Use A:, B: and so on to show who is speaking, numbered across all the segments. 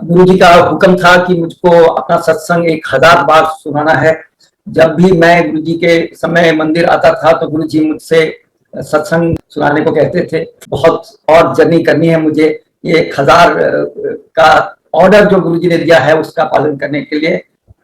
A: गुरुजी का हुक्म था कि मुझको अपना सत्संग 1000 बार सुनाना है। जब भी मैं गुरुजी के समय मंदिर आता था तो गुरुजी मुझसे सत्संग सुनाने को कहते थे। बहुत और जर्नी करनी है मुझे, ये 1000 का ऑर्डर जो गुरुजी ने दिया है उसका पालन करने के लिए।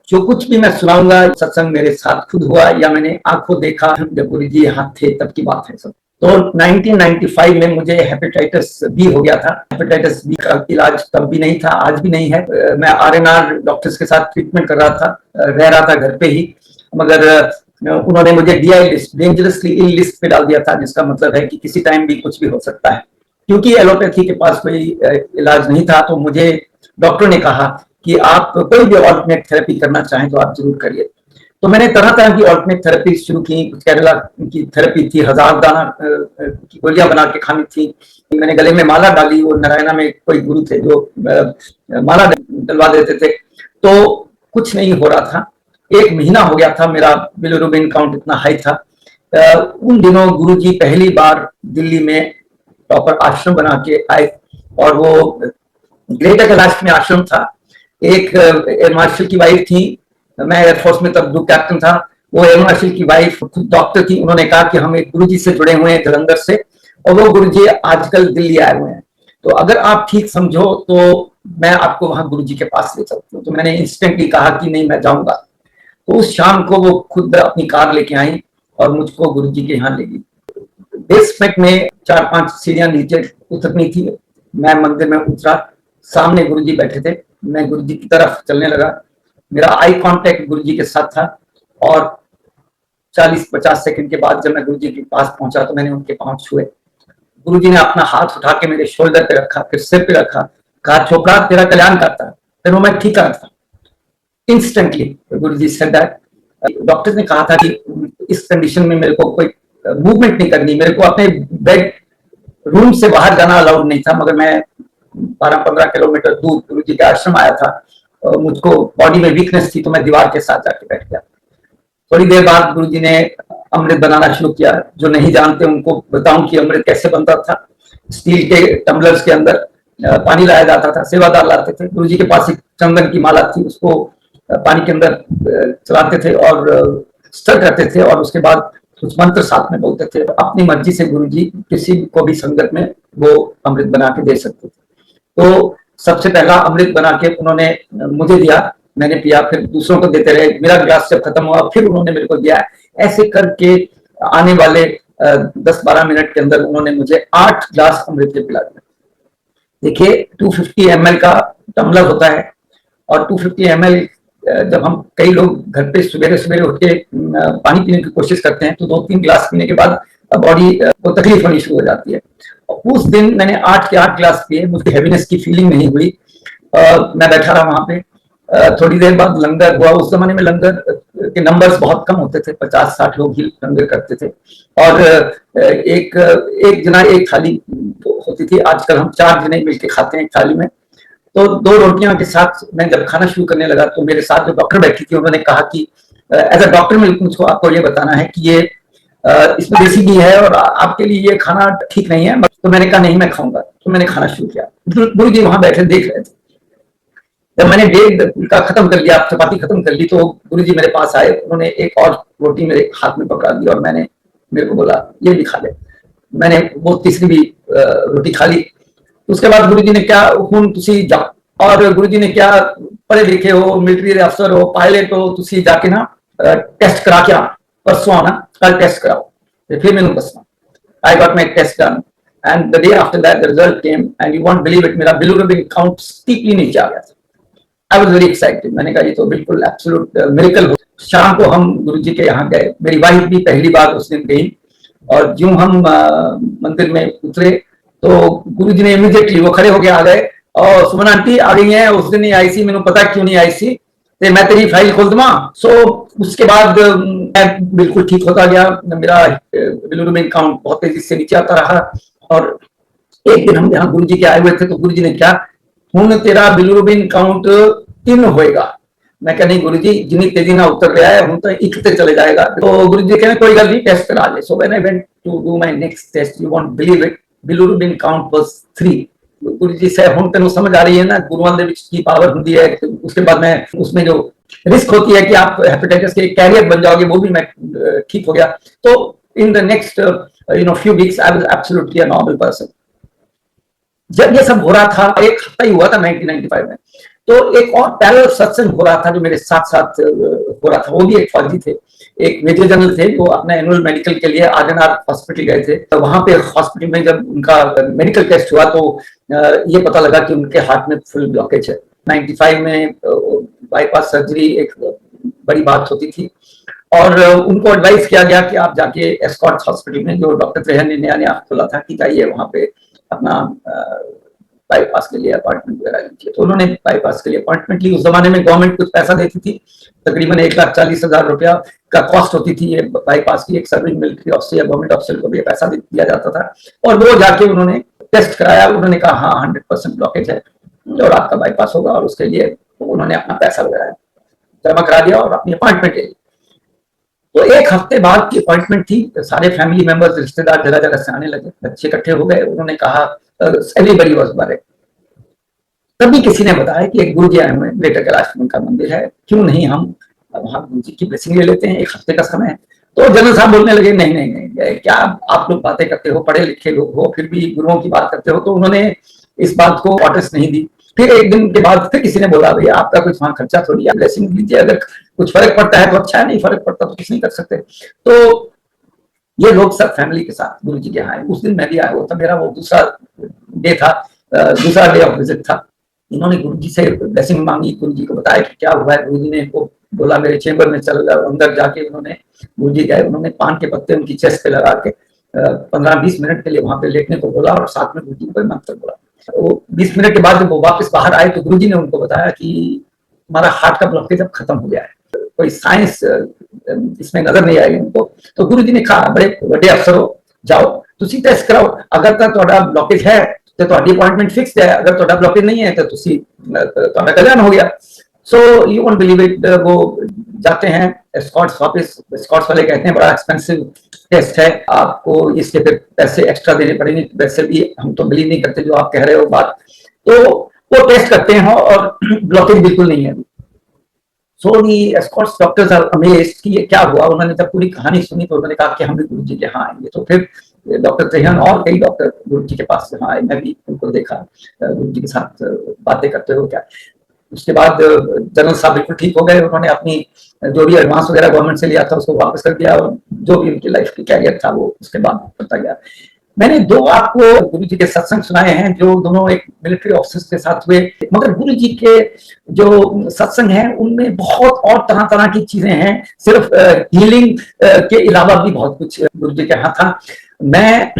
A: जो कुछ भी मैं सुनाऊंगा सत्संग मेरे साथ खुद हुआ या मैंने आंखों देखा जब गुरुजी यहाँ थे तब की बात है सब। तो 1995 में मुझे हेपेटाइटिस बी हो गया था। हेपेटाइटिस बी का इलाज तब भी नहीं था, आज भी नहीं है। मैं आरएनआर डॉक्टर्स के साथ ट्रीटमेंट कर रहा था, रह रहा था घर पे ही, मगर उन्होंने मुझे डीआई लिस्ट, डेंजरसली इल लिस्ट पे डाल दिया था, जिसका मतलब है कि किसी टाइम भी कुछ भी हो सकता है। क्योंकि एलोपैथी के पास कोई इलाज नहीं था तो मुझे डॉक्टर ने कहा कि आप कोई भी ऑल्टरनेट थेरेपी करना चाहें तो आप जरूर करिए। तो मैंने तरह तरह की ऑल्टरनेट थेरेपी शुरू की। केरला की थेरेपी थी, 1000 दाना की गोलियां बना के खानी थी। मैंने गले में माला डाली और नारायणा में कोई गुरु थे जो माला डलवा देते थे, तो कुछ नहीं हो रहा था। 1 महीना हो गया था, मेरा बिलिरुबिन काउंट इतना हाई था। उन दिनों गुरुजी पहली बार दिल्ली में प्रॉपर आश्रम बना के आए और वो ग्रेटर कैलाश में आश्रम था। एक एयर मार्शल की वाइफ थी, मैं एयरफोर्स में तब ग्रुप कैप्टन था, वो एयर मार्शल की वाइफ खुद डॉक्टर थी। उन्होंने कहा कि हम एक गुरुजी से जुड़े हुए हैं जलंधर से और वो गुरुजी आजकल दिल्ली आए हुए हैं, तो अगर आप ठीक समझो तो मैं आपको वहां गुरुजी के पास ले सकती हूँ। तो मैंने इंस्टेंटली कहा कि नहीं, मैं जाऊंगा। तो उस शाम को वो खुद अपनी कार लेके आई और मुझको गुरुजी के यहाँ ले गई। बेसमेंट में 4-5 सीढ़ियां नीचे उतरनी थी। मैं मंदिर में उतरा, सामने गुरुजी बैठे थे, मैं गुरुजी की तरफ चलने लगा। मेरा आई कांटेक्ट गुरुजी के साथ था और 40-50 सेकंड के बाद जब मैं गुरुजी के पास पहुंचा तो मैंने उनके पांव छुए। गुरुजी ने अपना हाथ उठा के मेरे शोल्डर पे रखा, फिर सिर पे रखा, कहा छोकरा तेरा कल्याण करता है। फिर वो मैं ठीक कर था instantly. Guruji said that. Doctor ने कहा था कि इस कंडीशन में मेरे को कोई मूवमेंट नहीं करनी, मेरे को अपने बेड रूम से बाहर जाना अलाउड नहीं था, मगर मैं 12-15 किलोमीटर दूर गुरुजी के आश्रम आया था। मुझको बॉडी में वीकनेस थी तो मैं दीवार के साथ जाके बैठ गया। थोड़ी देर बाद गुरुजी ने अमृत बनाना शुरू किया। जो नहीं जानते उनको बताऊं कि अमृत कैसे बनता था। स्टील के टम्बलर्स के अंदर पानी लाया जाता था, सेवादार लाते थे। गुरुजी के पास एक चंदन की माला थी, उसको पानी के अंदर चलाते थे और स्टर करते थे और उसके बाद कुछ मंत्र साथ में बोलते थे। अपनी मर्जी से गुरुजी किसी को भी संगत में वो अमृत बना के दे सकते थे। तो सबसे पहला अमृत बना के उन्होंने मुझे दिया, मैंने पिया, फिर दूसरों को देते रहे। मेरा गिलास जब खत्म हुआ फिर उन्होंने मेरे को दिया। ऐसे करके आने वाले 10-12 मिनट के अंदर उन्होंने मुझे 8 ग्लास अमृत के पिला दिया। देखिए 250 ml का टम्बलर होता है और 250 ml जब हम कई लोग घर पे सवेरे सवेरे उठ के पानी पीने की कोशिश करते हैं तो 2-3 गिलास पीने के बाद बॉडी को तकलीफ होनी शुरू हो जाती है। उस दिन मैंने 8 के 8 ग्लास पिए, मुझे हैवीनेस की फीलिंग नहीं हुई। मैं बैठा रहा वहां पे। थोड़ी देर बाद लंगर हुआ। उस जमाने में लंगर के नंबर्स बहुत कम होते थे, 50-60 लोग ही लंगर करते थे और एक जना एक थाली होती थी। आजकल हम 4 जने मिलकर खाते हैं एक थाली में। तो 2 रोटियां के साथ मैं जब खाना शुरू करने लगा तो मेरे साथ जो डॉक्टर बैठी थी उन्होंने कहा कि एज अ डॉक्टर मुझको आपको ये बताना है कि ये इसमें देसी घी है और आपके लिए ये खाना ठीक नहीं है। तो मैंने कहा नहीं, मैं खाऊंगा। तो मैंने खाना शुरू किया। गुरु जी वहां बैठे देख रहे थे। जब मैंने डेढ़ का खत्म कर लिया, चपाती खत्म कर ली, तो गुरु जी मेरे पास आए। उन्होंने एक और रोटी मेरे हाथ में पकड़ा दी और मेरे को बोला ये भी खा ले। मैंने वो तीसरी भी रोटी खा ली। उसके बाद गुरु जी ने क्या हुन तुसी जाओ, और गुरु जी ने क्या, पढ़े लिखे हो, मिलिट्री अफसर हो, पायलट हो, तुसी जाके ना टेस्ट करा के परसों आना, कल टेस्ट कराओ। फिर मैंने दसना। I got my test done and the day after that the result came and you won't believe it, मेरा bilirubin count steeply नीचे आ गया था। I was very excited। मैंने कहा ये तो बिल्कुल एब्सोल्यूट मिरेकल हो। शाम को हम गुरुजी के यहाँ गए। मेरी वाइफ भी पहली बार उस दिन गई और यूं हम मंदिर में उतरे तो गुरुजी ने इमीडिएटली वो खड़े होके आ गए और सुमन आंटी आ गई हैं, उस दिन नहीं आई सी, मैंने पता क्यों नहीं आई सी, तो मैं तेरी फाइल खोल दूंगा। उसके बाद मैं बिल्कुल ठीक होता गया। मेरा बिलिरुबिन काउंट बहुत तेजी से नीचे आता रहा और एक दिन हम यहाँ गुरुजी के आए हुए थे तो गुरुजी ने क्या, हुन तेरा बिलिरुबिन काउंट 3 होएगा। मैं कहा नहीं गुरुजी, जितनी तेजी ना उतर रहा है हम तो 1 ते चले जाएगा। तो गुरुजी कहने कोई गल नहीं, टेस्ट करा ले। So when I went to do my next test, you won't believe it, bilirubin count was 3। Guru जी से ਹੁਣ ਤੈਨੂੰ ਸਮਝ आ रही है ना गुरुओं ਦੇ ਵਿੱਚ ਕੀ पावर ਹੁੰਦੀ है। उसके बाद मैं उसमें जो रिस्क होती है कि आप हेपेटाइटिस के कैरियर बन जाओगे, वो भी मैं ठीक हो गया। तो in the next few weeks I was absolutely a normal person. जब ये सब हो रहा था, एक हफ्ता ही हुआ था 1995 में, तो एक और पैरेलल सत्संग हो रहा था जो मेरे साथ साथ हो रहा था। वो भी एक फौजी थे, एक मेजर जनरल थे, वो अपने एनुअल मेडिकल के लिए आरएनआर हॉस्पिटल गए थे। तो वहां पे हॉस्पिटल में जब उनका मेडिकल टेस्ट हुआ तो ये पता लगा कि उनके हार्ट में फुल ब्लॉकेज है। 95 में बाईपास सर्जरी एक बड़ी बात होती थी, और उनको एडवाइस किया गया कि आप जाके एस्कॉर्ट हॉस्पिटल में, जो डॉक्टर त्रेहन ने नया नया खोला था, कि जाइए वहां पे अपना बाईपास के लिए अपॉइंटमेंट वगैरह लीजिए। तो उन्होंने बाईपास के लिए अपॉइंटमेंट ली। उस जमाने में गवर्नमेंट कुछ पैसा देती थी, तकरीबन 1,40,000 रुपया का कॉस्ट होती थी ये बाईपास की। एक सर्विस मिलिट्री ऑफिसर या गवर्नमेंट ऑफिसर को भी पैसा दिया जाता था, और वो जाके उन्होंने टेस्ट कराया। उन्होंने कहा हाँ 100% ब्लॉकेज है और आपका बाईपास होगा, और उसके लिए उन्होंने अपना पैसा लगाया, जमा करा दिया और अपनी अपॉइंटमेंट ले ली। तो एक हफ्ते बाद की अपॉइंटमेंट थी। सारे फैमिली मेंबर्स, रिश्तेदार जगह जगह से आने लगे, बच्चे इकट्ठे हो गए। उन्होंने कहा एवरीबॉडी वाज वरीड। तभी किसी ने बताया कि एक गुरु जी आए हुए हैं, ग्रेटर कैलाश का मंदिर है, क्यों नहीं हम वहां गुरु जी की ब्लेसिंग ले लेते हैं, एक हफ्ते का समय है। तो जनरल साहब बोलने लगे नहीं नहीं नहीं, क्या आप लोग बातें करते हो, पढ़े लिखे लोग हो, फिर भी गुरुओं की बात करते हो। तो उन्होंने इस बात को नोटिस नहीं दी। फिर एक दिन के बाद फिर किसी ने बोला भैया आपका कुछ वहां खर्चा थोड़ी है, ब्लेसिंग लीजिए, अगर कुछ फर्क पड़ता है तो अच्छा है, नहीं फर्क पड़ता तो कुछ नहीं कर सकते। तो ये लोग सब फैमिली के साथ गुरु जी के यहाँ आए। उस दिन मैं भी आया हुआ था, मेरा वो दूसरा डे था, दूसरा डे ऑफ विजिट था। इन्होंने गुरु जी से ब्लेसिंग मांगी, गुरु जी को बताया कि क्या हुआ है। गुरु जी ने इनको बोला मेरे चेंबर में चल जाओ। अंदर जाके उन्होंने, गुरु जी गए, उन्होंने पान के पत्ते उनकी चेस्ट पे लगा के 15-20 मिनट के लिए वहां पे लेटने को बोला, और साथ में गुरु जी को मंत्र बोला। वो 20 मिनट के बाद जब वो वापस बाहर आए तो गुरु जी ने उनको बताया कि हमारा हार्ट का ब्लॉकेज अब खत्म हो गया है, कोई साइंस इसमें नजर नहीं आई उनको। तो गुरु जी ने कहा बड़े बड़े अफसर हो, जाओ तुसी टेस्ट कराओ, अगर तो ਤੁਹਾਡਾ ब्लॉकेज है तो ਤੁਹਾਡੀ अपॉइंटमेंट फिक्स्ड है, अगर ਤੁਹਾਡਾ ब्लॉकेज नहीं है तो तुसी ਤੁਹਾਡਾ कल्याण हो गया। So you won't believe it. वो जाते हैं एस्कॉर्ट्स वापस, एस्कॉर्ट्स वाले कहते हैं बड़ा एक्सपेंसिव टेस्ट है, आपको इसके फिर पैसे एक्स्ट्रा देने पड़ेंगे, वैसे भी हम तो बिलीव नहीं करते जो आप कह रहे हो बात। तो वो टेस्ट करते हैं और ब्लॉकेज बिल्कुल नहीं है। सो दी एस्कॉर्ट्स डॉक्टर्स आर अमेज्ड कि ये क्या हुआ। उन्होंने जब पूरी कहानी सुनी तो उन्होंने कहा कि हम भी गुरु जी के यहाँ आएंगे। तो फिर डॉक्टर त्रेहन और कई डॉक्टर गुरु जी के पास यहाँ आए, मैं भी उनको देखा गुरु जी के साथ बातें करते हुए। क्या उसके बाद जनरल साहब बिल्कुल ठीक हो गए। उन्होंने अपनी जो भी एडवांस वगैरह गवर्नमेंट से लिया था उसको वापस कर दिया, और जो भी उनकी लाइफ की कैरियर था वो उसके बाद करता गया। मैंने दो आपको गुरु जी के सत्संग सुनाए हैं जो दोनों एक मिलिट्री ऑफिसर्स के साथ हुए, मगर गुरु जी के जो सत्संग हैं उनमें बहुत और तरह तरह की चीजें हैं। सिर्फ हीलिंग के अलावा भी बहुत कुछ गुरु जी के यहाँ था। मैं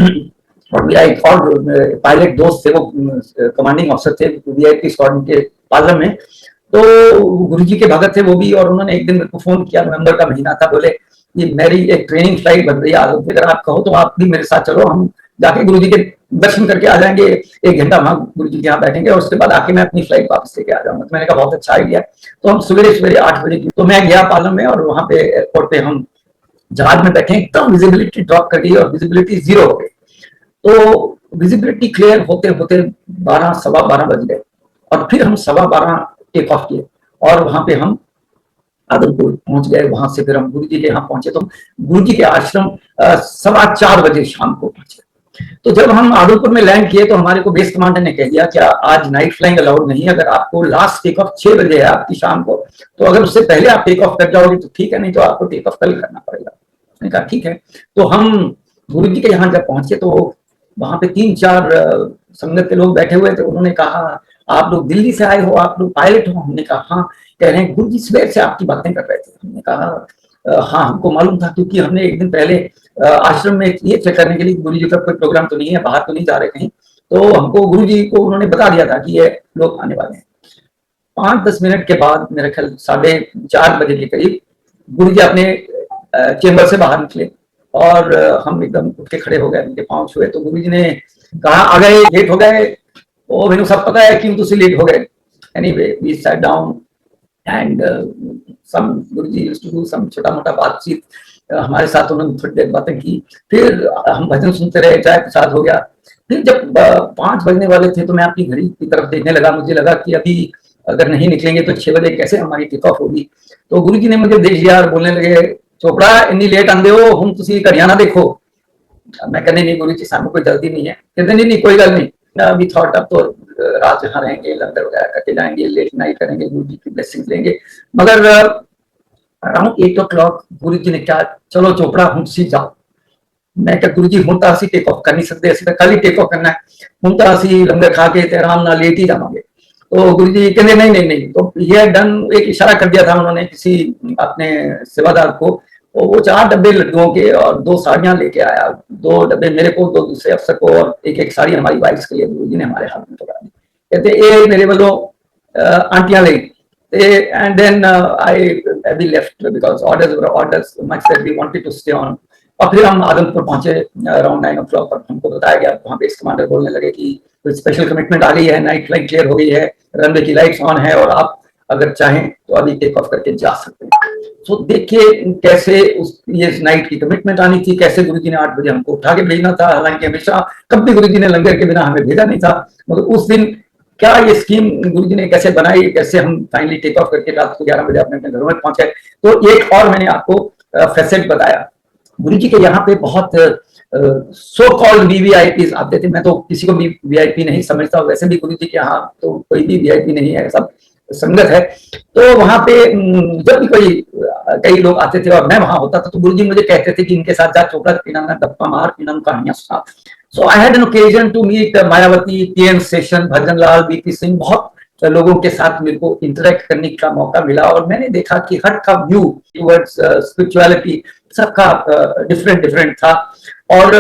A: और मेरा एक और पायलट दोस्त थे, वो कमांडिंग ऑफिसर थे वीआईपी स्क्वाड्रन के पार्लर में, तो गुरु जी के भगत थे वो भी। और उन्होंने एक दिन मेरे को फोन किया, नवंबर का महीना था, बोले ये मेरी एक ट्रेनिंग फ्लाइट बन रही है, अगर आप कहो तो आप भी मेरे साथ चलो, हम जाके गुरु जी के दर्शन करके आ जाएंगे, 1 घंटा वहां गुरु जी के यहाँ बैठेंगे और उसके बाद आके मैं अपनी फ्लाइट वापस लेके आ जाऊंगा। तो मैंने कहा बहुत अच्छा आइडिया। तो हम सवेरे सवेरे 8 बजे की, तो मैं गया पालम में, और वहां पे एयरपोर्ट पे हम जहाज में बैठे, एकदम विजिबिलिटी ड्रॉप कर गई और विजिबिलिटी 0 हो गई। तो विजिबिलिटी क्लियर होते होते 12-12:15 बज गए, और फिर हम 12:15 टेक ऑफ किए, और वहां पे हम आदमपुर पहुंच गए। वहां से फिर हम गुरु जी के यहाँ पहुंचे, तो गुरु जी के आश्रम 4:15 बजे शाम को पहुंचे। तो जब हम आदमपुर में लैंड किए तो हमारे को बेस कमांडर ने कह दिया कि आज नाइट फ्लाइंग अलाउड नहीं है, अगर आपको लास्ट टेक ऑफ 6 बजे है आपकी शाम को, तो अगर उससे पहले आप टेक ऑफ कर जाओगे तो ठीक है, नहीं तो आपको टेक ऑफ कल करना पड़ेगा। मैंने कहा ठीक है। तो हम गुरु जी के यहाँ जब पहुंचे तो वहां पे 3-4 संगत के लोग बैठे हुए थे। उन्होंने कहा आप लोग दिल्ली से आए हो, आप लोग पायलट हो? हमने कहा हाँ। कह रहे हैं गुरु जी सवेर से आपकी बातें कर रहे थे। हमने कहा हाँ हमको मालूम था, क्योंकि हमने एक दिन पहले आश्रम में ये चेक करने के लिए गुरु जी का कोई प्रोग्राम तो नहीं है, बाहर तो नहीं जा रहे कहीं, तो हमको गुरु जी को उन्होंने बता दिया था कि ये लोग आने वाले हैं। 5-10 मिनट के बाद मेरे ख्याल 4:30 बजे के करीब गुरु जी अपने चेंबर से बाहर निकले, और हम एकदम उठ के खड़े हो गए, उनके पांव छुए। तो गुरु जी ने कहा आ गए, लेट हो गए? ओ मैंने सब पता है क्यों तुसी लेट हो गए। Anyway we sat down and some Guru ji used to do some छोटा मोटा बातचीत, हमारे साथ उन्होंने थोड़ी देर बातें की, फिर हम भजन सुनते रहे, चाय प्रसाद हो गया। फिर जब 5 बजने वाले थे तो मैं अपनी घड़ी की तरफ देखने लगा, मुझे लगा कि अभी अगर नहीं निकलेंगे तो 6 बजे कैसे हमारी टेक ऑफ होगी। तो गुरु जी ने मुझे देख लिया और बोलने लगे, चोपड़ा इन्नी लेट आंदे हो, हम तुसी घड़ियां ना देखो। मैं कहने नहीं गुरु जी सानू कोई जल्दी नहीं है। कहते नहीं नहीं कोई गल नहीं, अभी थॉट अब तो रात यहाँ रहेंगे, लंगर वगैरह करके जाएंगे, लेट नाइट करेंगे, गुरु जी की ब्लेसिंग लेंगे। मगर अराउंड 8 o'clock गुरु जी ने कहा, चलो चोपड़ा हूं सी जाओ। मैं क्या गुरु जी हूं तो असी टेक ऑफ कर नहीं सकते, असं तो कल ही टेक ऑफ करना है, हूं तो असी लंगर खा के आराम नाल लेट ही जावांगे। तो गुरु जी कहते नहीं नहीं नहीं। तो ये डन, एक इशारा कर दिया था उन्होंने किसी अपने सेवादार को, तो वो 4 डब्बे लड्डुओं के और 2 साड़ियां लेके आया, 2 डब्बे मेरे को, 2 दूसरे अफसर को, और एक एक साड़ी हमारी वाइफ के लिए गुरु जी ने हमारे हाथ में पकड़ा दी। कहते ये मेरे वालों आंटियां ले। And then we left because orders were orders. Much that we wanted to stay on. और फिर हम आदमपुर पहुंचे अराउंड 9 o'clock और हमको बताया गया, वहाँ बेस कमांडर बोलने लगे कि कोई स्पेशल कमिटमेंट आ गई है, नाइट फ्लाइट क्लियर हो गई है, रनवे की लाइट्स ऑन है और आप अगर चाहें तो अभी टेक ऑफ करके जा सकते हैं। तो देखिए कैसे ये नाइट की कमिटमेंट आनी थी, कैसे गुरुजी ने 8 बजे हमको उठा के भेजना था। हालांकि हमेशा कभी गुरुजी ने लंगर के बिना हमें भेजा नहीं था, मगर उस दिन क्या ये स्कीम गुरुजी ने कैसे बनाई, कैसे हम फाइनली टेक ऑफ करके रात को 11 बजे अपने अपने घरों में पहुंचे। तो एक और मैंने आपको फैसेट बताया, गुरुजी के यहाँ पे बहुत सो कॉल्ड वीवीआईपी आते थे। मैं तो किसी को भी वीआईपी नहीं समझता, वैसे भी गुरुजी के यहाँ तो कोई भी वीआईपी नहीं है, सब संगत है। तो वहां पे जब भी कई लोग आते थे और मैं वहां होता था तो गुरुजी मुझे कहते थे कि इनके साथ जा चोपड़ा पीना ना, गप्पा मार, पीना कहानियां सुना। सो I had an occasion to meet Mayawati, TN session, bhajan Lal, BP Singh, बहुत लोगों के साथ मेरे को इंटरेक्ट करने का मौका मिला और मैंने देखा कि हर का व्यू टुवर्ड्स स्पिरिचुअलिटी सबका डिफरेंट डिफरेंट था। और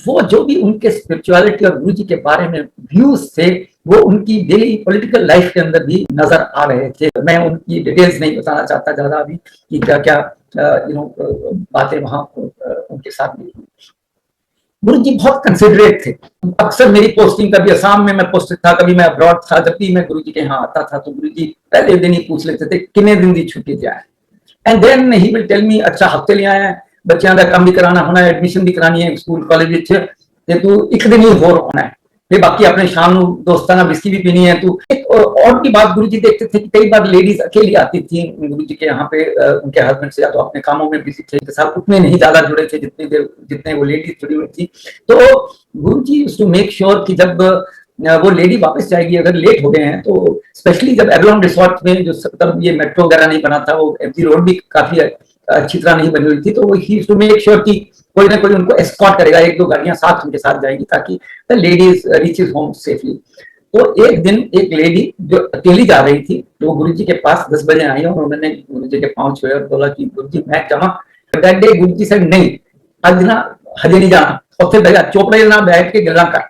A: वो जो भी उनके स्पिरिचुअलिटी और गुरु जी के बारे में व्यूज थे वो उनकी डेली पॉलिटिकल लाइफ के अंदर भी नजर आ रहे थे। मैं उनकी डिटेल्स नहीं बताना चाहता ज्यादा अभी कि क्या क्या बातें वहां उनके साथ मिली। गुरु जी बहुत कंसिडरेट थे। अक्सर मेरी पोस्टिंग, कभी असम में मैं पोस्टेड था, कभी मैं अब्रॉड था, जब भी मैं गुरु जी के यहाँ आता था तो गुरु जी पहले दिन ही पूछ लेते थे कितने दिन की छुट्टी जाए। And then he will tell me, अच्छा हफ्ते ले आया है, बच्चों का काम भी कराना होना है, एडमिशन भी करानी है स्कूल कॉलेज ते तू एक दिन ही होर होना है, फिर बाकी अपने शाम दोस्ताना बिस्की भी पीनी है। तो एक और की बात गुरु जी देखते थे कि कई बार लेडीज अकेली आती थी गुरु जी के यहाँ पे, उनके हस्बैंड से या तो अपने कामों में बिजी थे, साथ उतने नहीं ज्यादा जुड़े थे जितने वो लेडीज जुड़ी हुई थी। तो गुरु जी टू मेक श्योर कि जब वो लेडी वापस जाएगी, अगर लेट हो गए हैं तो स्पेशली जब एवलॉन रिसोर्ट में जो तब ये मेट्रो वगैरह नहीं बना था, वो एमजी रोड भी काफी अच्छी तरह नहीं बनी हुई थी, तो वो ही टू मेक श्योर कि कोई ना कोई उनको एस्कॉर्ट करेगा, 1-2 गाड़ियां साथ उनके साथ जाएगी ताकि the ladies reaches home safely. तो एक दिन एक लेडी जो अकेली जा रही थी तो गुरु जी के पास 10 बजे आई और उन्होंने गुरु जी के पांव छुए और बोला कि गुरु जी मैं जाऊँ। दैट डे गुरु जी से नहीं, आज ना हजे नहीं जाना, और फिर भैया चोपड़े ना बैठ के गिरना कर।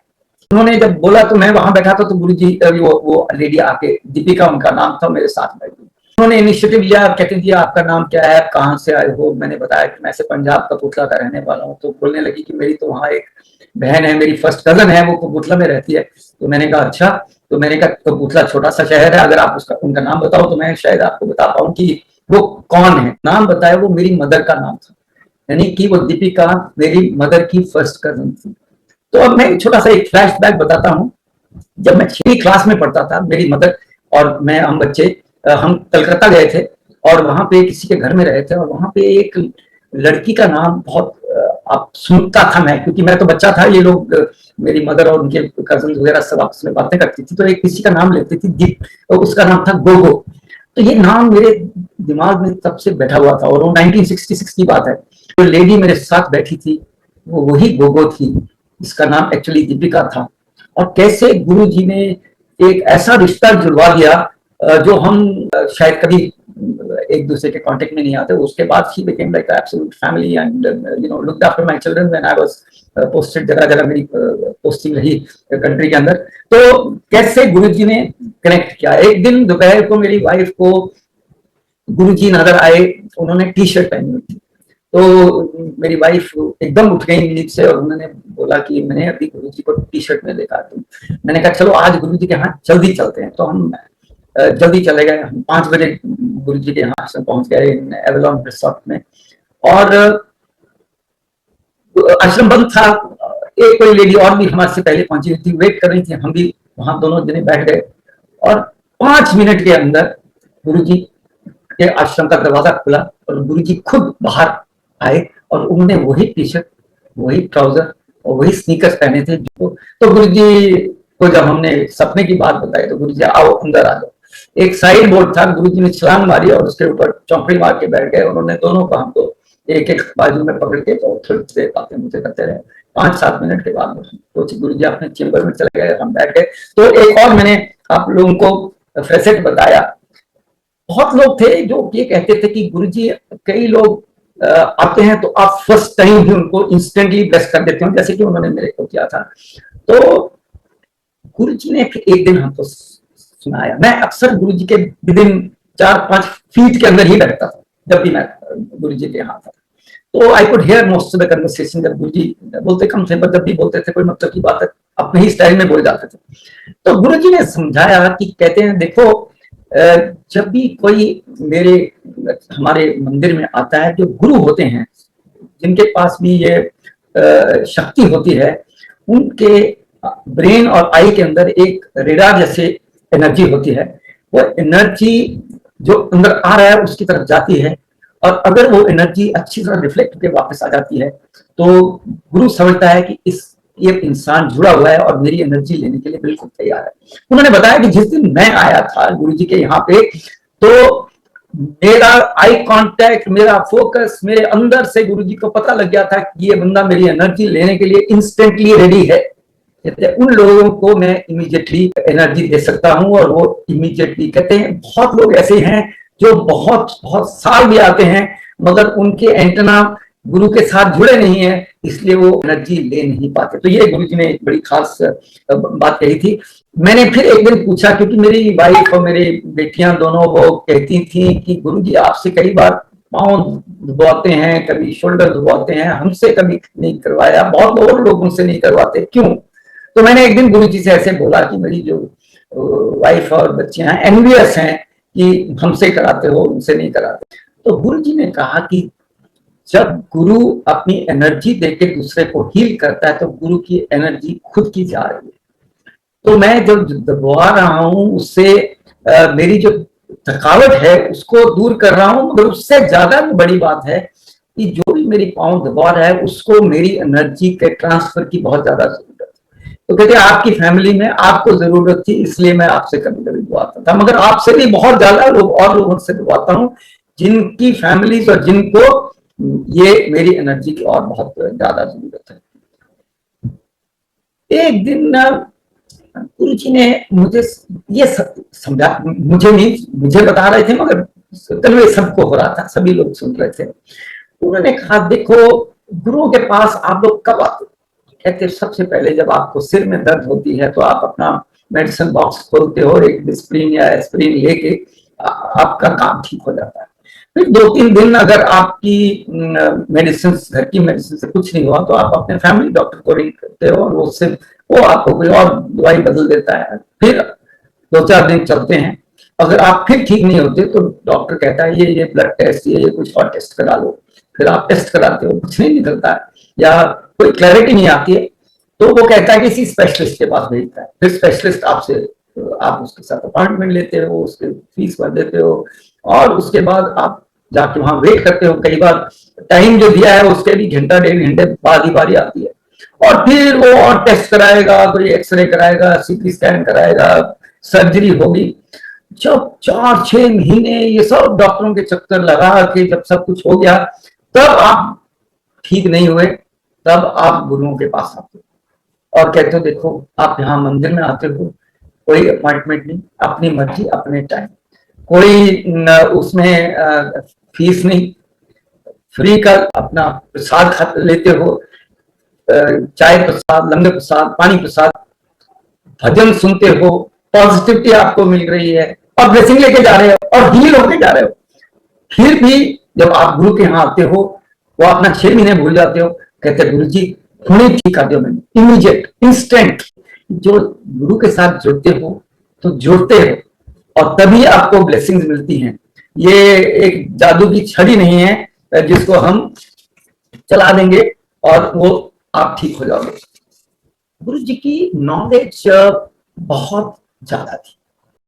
A: उन्होंने जब बोला तो मैं वहां बैठा था तो गुरु जी वो लेडी आके, दीपिका उनका नाम था, मेरे साथ बैठी। उन्होंने इनिशिएटिव लिया, कहते जी आपका नाम क्या है, आप कहाँ से आए हो। मैंने बताया कि मैं से पंजाब कपूरथला का रहने वाला हूँ। तो बोलने लगी कि मेरी तो वहाँ एक बहन है, मेरी फर्स्ट कजन है, वो कपूरथला में रहती है। तो मैंने कहा अच्छा। तो मैंने कहा कपूरथला छोटा सा शहर है, अगर आप उनका नाम बताओ तो मैं शायद आपको बता पाऊँ कि वो कौन है। नाम बताया, वो मेरी मदर का नाम था, यानी कि वो दीपिका मेरी मदर की फर्स्ट कजन थी। तो अब मैं छोटा सा एक फ्लैशबैक बताता हूँ। जब मैं 6वीं क्लास में पढ़ता था, मेरी मदर और मैं, हम बच्चे, हम कलकत्ता गए थे और वहां पे किसी के घर में रहे थे और वहां पे एक लड़की का नाम बहुत आप सुनता था मैं, क्योंकि मैं तो बच्चा था, ये लोग मेरी मदर और उनके कजन वगैरह सब आपस में बातें करती थी। तो एक किसी का नाम लेती थी दीप, तो उसका नाम था गोगो। तो ये नाम मेरे दिमाग में तब से बैठा हुआ था और वो 1966 की बात है। तो लेडी मेरे साथ बैठी थी वो वही गोगो थी, इसका नाम एक्चुअली दीपिका था। और कैसे गुरु जी ने एक ऐसा रिश्ता जुड़वा दिया जो हम शायद कभी एक दूसरे के कांटेक्ट में नहीं आते। उसके बाद he became like absolute family and looked after my children when I was posted. जगह जगह मेरी पोस्टिंग रही कंट्री के अंदर। तो कैसे गुरुजी ने कनेक्ट किया। एक दिन दोपहर को मेरी वाइफ को गुरुजी नजर आए, उन्होंने टी शर्ट पहनी हुई थी। तो मेरी वाइफ एकदम उठ गई नींद से और उन्होंने बोला कि मैंने अभी गुरुजी को टी शर्ट में देखा। तो मैंने कहा चलो आज गुरुजी के यहाँ जल्दी चलते हैं। तो हम जल्दी चले गए। हम 5 बजे गुरु जी के यहाँ से पहुंच गए एवलॉन रिसोर्ट में। और आश्रम बंद था, एक कोई लेडी और भी हमारे से पहले पहुंची हुई थी, वेट कर रही थी, हम भी वहां दोनों जने बैठ गए और 5 मिनट के अंदर गुरुजी के आश्रम का दरवाजा खुला और गुरुजी खुद बाहर आए और उन्होंने वही टी शर्ट, वही ट्राउजर और वही स्नीकर्स पहने थे। तो गुरुजी को जब हमने सपने की बात बताई तो गुरुजी आओ अंदर आ जाओ। एक साइड बोर्ड था, गुरुजी ने छलांग मारी और उसके ऊपर चौकड़ी मार के बैठ गए। उन्होंने दोनों को हमको एक एक बाजू में पकड़ के तो थोड़ी देर बातें मुझे करते रहे। 5-7 मिनट के बाद गुरुजी अपने चेम्बर में चले गए, हम बैठ गए। तो एक और मैंने आप लोगों को फैसेट बताया। बहुत लोग थे जो ये कहते थे कि गुरुजी, कई लोग आते हैं तो आप फर्स्ट टाइम ही उनको इंस्टेंटली ब्लेस कर देते हो, जैसे कि उन्होंने मेरे को किया था। तो गुरुजी ने एक दिन हमको सुनाया। मैं अक्सर गुरुजी के विदिन 4-5 फीट के अंदर ही बैठता था जब भी मैं गुरुजी के यहाँ था। तो I could hear most of the conversation. जब गुरुजी बोलते कम थे, पर जब भी बोलते थे कोई मतलब की बात है अपने ही स्टाइल में बोल जाते थे। तो गुरुजी ने समझाया कि कहते हैं देखो, जब भी कोई हमारे मंदिर में आता है, जो गुरु होते हैं जिनके पास भी ये शक्ति होती है, उनके ब्रेन और आई के अंदर एक रेडार जैसे एनर्जी होती है। वो एनर्जी जो अंदर आ रहा है उसकी तरफ जाती है और अगर वो एनर्जी अच्छी तरह रिफ्लेक्ट होकर वापस आ जाती है तो गुरु समझता है कि ये इंसान जुड़ा हुआ है और मेरी एनर्जी लेने के लिए बिल्कुल तैयार है। उन्होंने बताया कि जिस दिन मैं आया था गुरुजी के यहाँ पे, तो मेरा आई कांटेक्ट, मेरा फोकस, मेरे अंदर से गुरुजी को पता लग गया था कि ये बंदा मेरी एनर्जी लेने के लिए इंस्टेंटली रेडी है। उन लोगों को मैं इमीडिएटली एनर्जी दे सकता हूं और वो इमीडिएटली कहते हैं। बहुत लोग ऐसे हैं जो बहुत बहुत साल भी आते हैं मगर उनके एंटेना गुरु के साथ जुड़े नहीं है, इसलिए वो एनर्जी ले नहीं पाते। तो ये गुरुजी ने एक बड़ी खास बात कही थी। मैंने फिर एक दिन पूछा, क्योंकि मेरी वाइफ और मेरी बेटियां दोनों वो कहती थी कि गुरुजी आपसे कई बार पाँव दबाते हैं, कभी शोल्डर दबाते हैं, हमसे कभी नहीं करवाया, बहुत और लोगों से नहीं करवाते, क्यों? तो मैंने एक दिन गुरुजी से ऐसे बोला कि मेरी जो वाइफ और बच्चे हैं एनवियस हैं कि हमसे कराते हो, उनसे नहीं कराते। तो गुरुजी ने कहा कि जब गुरु अपनी एनर्जी देके दूसरे को हील करता है तो गुरु की एनर्जी खुद की जा रही है। तो मैं जो दबा रहा हूं उससे मेरी जो थकावट है उसको दूर कर रहा हूं, मगर उससे ज्यादा बड़ी बात है कि जो भी मेरी पाँव दबा रहा है उसको मेरी एनर्जी के ट्रांसफर की बहुत ज्यादा जरूरत है। तो कहते हैं आपकी फैमिली में आपको जरूरत थी, इसलिए मैं आपसे कभी कभी दबाता था, मगर आपसे भी बहुत ज्यादा और लोगों से दबाता हूँ जिनकी फैमिलीज और जिनको ये मेरी एनर्जी की और बहुत ज्यादा जरूरत है। एक दिन गुरुजी ने मुझे ये समझा, मुझे नहीं, मुझे बता रहे थे मगर कन्वे सबको हो रहा था, सभी लोग सुन रहे थे। उन्होंने कहा देखो गुरुओं के पास आप लोग कब आते? कहते सबसे पहले जब आपको सिर में दर्द होती है तो आप अपना मेडिसिन बॉक्स खोलते हो, एक डिस्प्रिन या एस्प्रिन लेके आपका काम ठीक हो जाता है। फिर 2-3 दिन अगर आपकी मेडिसिन, घर की मेडिसिन से कुछ नहीं हुआ तो आप अपने फैमिली डॉक्टर को रिंग करते हो और वो आपको कोई और दवाई बदल देता है। फिर 2-4 दिन चलते हैं, अगर आप फिर ठीक नहीं होते तो डॉक्टर कहता है ये ब्लड टेस्ट, ये कुछ और टेस्ट करा लो। फिर आप टेस्ट कराते हो, कुछ नहीं निकलता है या कोई क्लैरिटी नहीं आती है तो वो कहता है कि किसी स्पेशलिस्ट के पास भेजता है। फिर स्पेशलिस्ट आप उसके साथ अपॉइंटमेंट लेते हो, उसके फीस भर देते हो और उसके बाद आप जाके वहां वेट करते हो। कई बार टाइम जो दिया है उसके भी घंटा 1.5 घंटे बाद ही बारी आती है और फिर वो और टेस्ट कराएगा, कोई एक्सरे कराएगा, सीटी स्कैन कराएगा, सर्जरी होगी। जब 4-6 महीने ये सब डॉक्टरों के चक्कर लगा के जब सब कुछ हो गया तब आप ठीक नहीं हुए, तब आप गुरुओं के पास आते हो और कहते हो देखो आप यहाँ मंदिर में आते हो, कोई अपॉइंटमेंट नहीं, अपनी मर्जी अपने टाइम, कोई उसमें फीस नहीं, फ्री का अपना प्रसाद लेते हो, चाय प्रसाद, लंगर प्रसाद, पानी प्रसाद, भजन सुनते हो, पॉजिटिविटी आपको मिल रही है और ब्लेसिंग लेके जा रहे हो और हील होके जा रहे हो। फिर भी जब आप गुरु के यहाँ आते हो वो अपना 6 महीने भूल जाते हो, कहते गुरु जी थोड़ी ठीक कर दो, मैंने इमीडिएट इंस्टेंट। जो गुरु के साथ जुड़ते हो तो जुड़ते हो और तभी आपको ब्लेसिंग्स मिलती हैं। ये एक जादू की छड़ी नहीं है जिसको हम चला देंगे और वो आप ठीक हो जाओगे। गुरु जी की नॉलेज बहुत ज्यादा थी।